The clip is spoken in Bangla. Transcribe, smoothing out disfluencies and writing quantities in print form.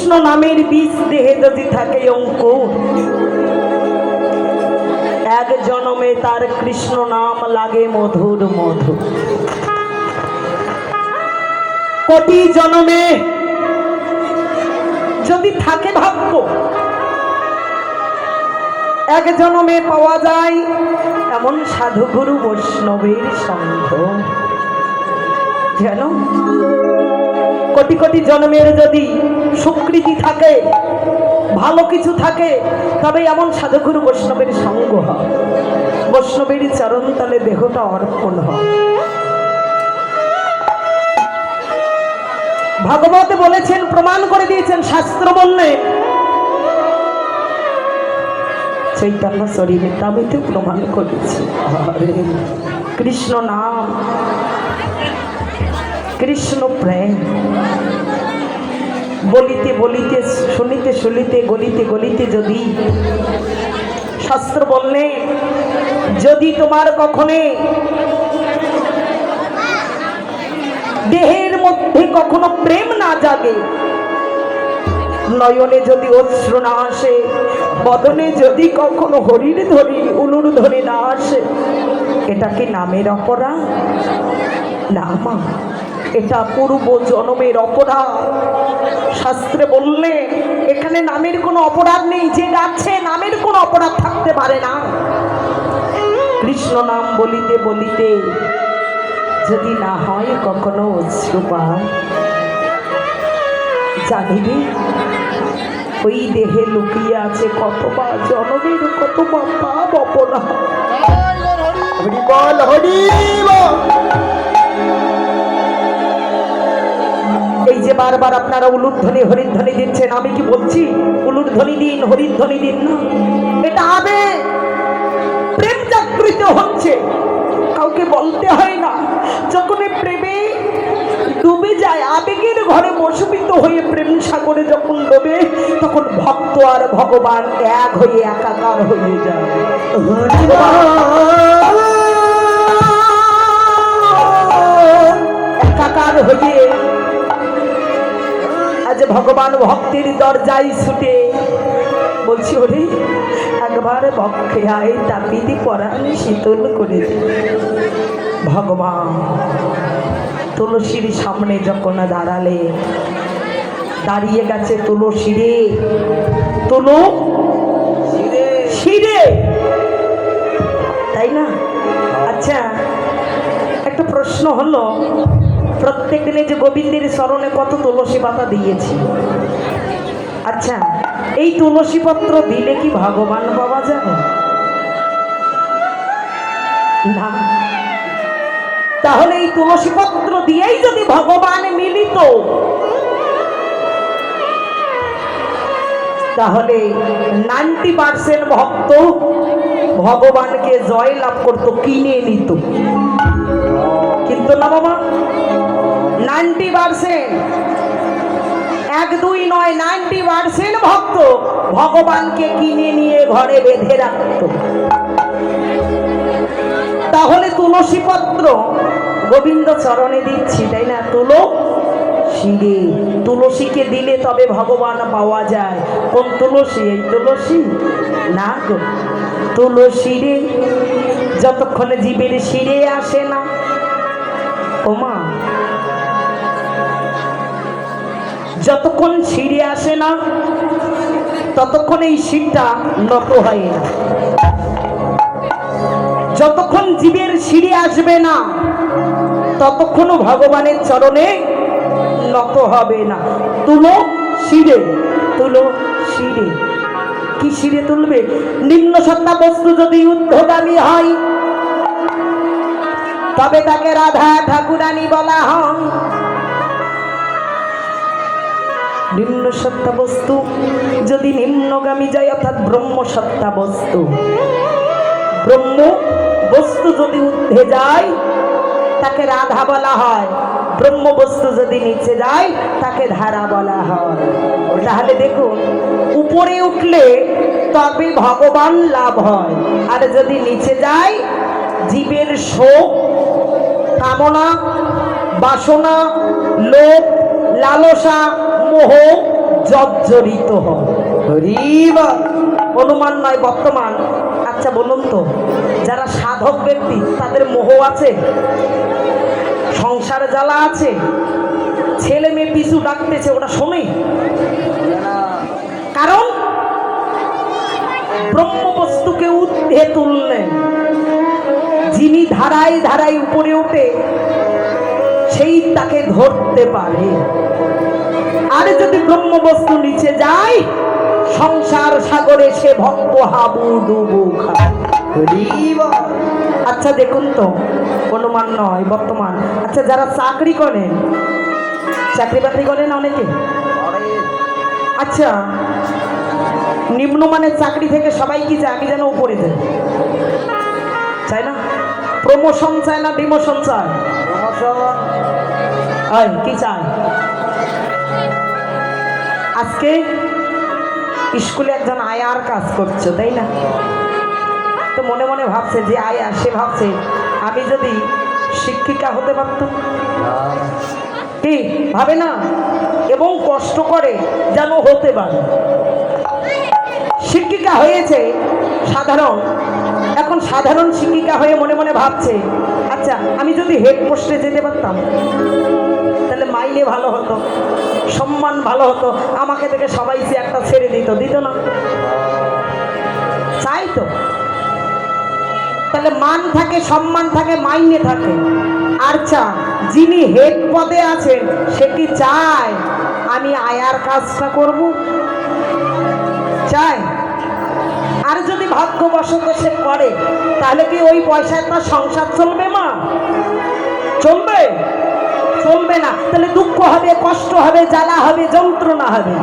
কৃষ্ণ নামের বীজ দেহে যদি থাকে অঙ্কুর, এক জন্মে তার কৃষ্ণ নাম লাগে মধুর মধু। কোটি জন্মে যদি থাকে ভাগ্য, এক জন্মে পাওয়া যায় এমন সাধুগুরু বৈষ্ণবের সঙ্গ। যেন কোটি কোটি জন্মের যদি সুকৃতি থাকে, ভালো কিছু থাকে, তবে এমন সাধুগুরু বৈষ্ণবের সঙ্গ হয়, বৈষ্ণবের চরণ তলে দেহটা অর্পণ হয়। ভাগবত বলেছেন, প্রমাণ করে দিয়েছেন, শাস্ত্র বললেন, চৈতন্য চরিতামৃতে প্রমাণ করেছে। কৃষ্ণ নাম, কৃষ্ণ প্রেম, বলিতে বলিতে, শুনিতে শুনিতে, গলিতে গলিতে যদি, শাস্ত্র বললেন, যদি তোমার কখনো দেহের মধ্যে কখনো প্রেম না জাগে, নয়নে যদি অশ্রু না আসে, বদনে যদি কখনো হরির ধ্বনি, উলুর ধ্বনি না আসে, এটা কি নামের অপরাধ? না মা, এটা পূর্ব জন্মের অপরাধ। শাস্ত্রে বললে এখানে নামের কোনো অপরাধ নেই, যে গাচ্ছে নামের কোনো অপরাধ থাকতে পারে না। কৃষ্ণ নাম বলিতে বলিতে যদি না হয় কখনো অশ্রুপাত, জানিবি ওই দেহে লুকিয়ে আছে কতবা জনমের কতবা পাপ অপরাধ। হরি বল, হরি বল। এই যে বারবার আপনারা উলুধ্বনি হরিধ্বনি দিচ্ছেন, আমি কি বলছি উলুধ্বনি দিন, হরিধ্বনি দিন না, এটা আবেগ, প্রেম জাগৃত হচ্ছে, কাউকে বলতে হয় না। যখন প্রেমে ডুবে যায়, আবেগের ঘরে বশীভূত হয়ে প্রেম সাগরে যখন ডোবে, তখন ভক্ত আর ভগবান এক হয়ে একাকার হয়ে যায়। একাকার হয়ে আজ ভগবান ভক্তির দরজায় ছুটে বলছি, ওরে একবার বক্ষে আয়, তাপিদি পরাণ শীতল করে দে। ভগবান তুলসীর সামনে যখন দাঁড়ালে, দাঁড়িয়ে গেছে তুলসী রে, তুলসী রে, তাই না? আচ্ছা, একটা প্রশ্ন হলো, প্রত্যেক দিনে যে গোবিন্দের চরণে কত তুলসী পাতা দিয়েছি, আচ্ছা এই তুলসী পত্র দিলে কি ভগবান পাওয়া যাবে? না। তাহলে এই তুলসী পত্র দিয়েই যদি ভগবান মিলিত, তাহলে 90% ভক্ত ভগবানকে জয় লাভ করতো, কিনে নিত। কিন্তু না বাবা, 90%, 1-2 নয়, 90% ভক্ত ভগবানকে কিনে নিয়ে ঘরে বেঁধে রাখত। তাহলে তুলসী পত্র গোবিন্দ চরণে দিচ্ছি, তাই না? তুলসী রে, তুলসীকে দিলে তবে ভগবান পাওয়া যায়। কোন তুলসী? এই তুলসী না গো, তুলসী রে যতক্ষণে জীবের শিরে আসে না, ওমা যতক্ষণ শিরে আসে না, ততক্ষণ এই শিরটা নত হয় না। যতক্ষণ জীবের শিরে আসবে না, ততক্ষণও ভগবানের চরণে নত হবে না। তুলো শিরে, তুলো শিরে, কি শিরে তুলবে? নিম্ন সত্তা বস্তু যদি ঊর্ধ্বগামী হয়, তবে তাকে রাধা ঠাকুরানী বলা হয়। নিম্ন সত্তা বস্তু যদি নিম্নগামী যায়, অর্থাৎ ব্রহ্ম সত্তা বস্তু, ব্রহ্ম বস্তু যদি ঊর্ধ্বে যায় তাকে রাধা বলা হয়, ব্রহ্ম বস্তু যদি নিচে যায় তাকে ধারা বলা হয়। তাহলে দেখুন, উপরে উঠলে তবে ভগবান লাভ হয়, আর যদি নিচে যায় জীবের শোক, কামনা, বাসনা, লোভ, লালসা, মোহ জর্জরিত হয়। অনুমান নয়, বর্তমান। আচ্ছা বলুন তো, যারা সাধক ব্যক্তি তাদের মোহ আছে, সংসার জ্বালা আছে, ছেলে মেয়ে পিছু ডাকতেছে, ওটা শোনে? কারণ ব্রহ্মবস্তুকে ঊর্ধ্বে তুললেন, যিনি ধারায় ধারায় উপরে ওঠে সেই তাকে ধরতে পারে। আর যদি ব্রহ্মবস্তু নিচে যায়, সংসার সাগরে সে ভক্ত হাবুডুবু খায়। আচ্ছা দেখুন তো, অনুমান নয়, বর্তমান। আচ্ছা যারা চাকরি করেন, চাকরি বাকরি করেন অনেকে, আচ্ছা নিম্নমানের চাকরি থেকে সবাই কি চায়? আমি যেন উপরে যাই, চাই না? প্রমোশন চায় না ডিমোশন চায়? কি চায়? আজকে স্কুলে একজন আয়ার কাজ করছে, তাই না? তো মনে মনে ভাবছে যে আয়া, সে ভাবছে আমি যদি শিক্ষিকা হতে পারতাম। কি ভাবে না? এবং কষ্ট করে যেন হতে পারে। শিক্ষিকা হয়েছে সাধারণ, এখন সাধারণ শিক্ষিকা হয়ে মনে মনে ভাবছে আচ্ছা আমি যদি হেড পোস্টে যেতে পারতাম তাহলে মাইনে ভালো হতো, সম্মান ভালো হতো, আমাকে দেখে সবাই সে একটা ছেড়ে দিত, দিত না? চাই তো। তাহলে মান থাকে, সম্মান থাকে, মাইনে থাকে। আচ্ছা যিনি হেড পদে আছেন সে কি চায় আমি আয়ার কাজটা করব? চায়? আর যদি ভাগ্যবশত সে করে, তাহলে কি ওই পয়সায় তার সংসার চলবে? মা চলবে? চলবে না। তাহলে দুঃখ হবে, কষ্ট হবে, জ্বালা হবে, যন্ত্রণা হবে।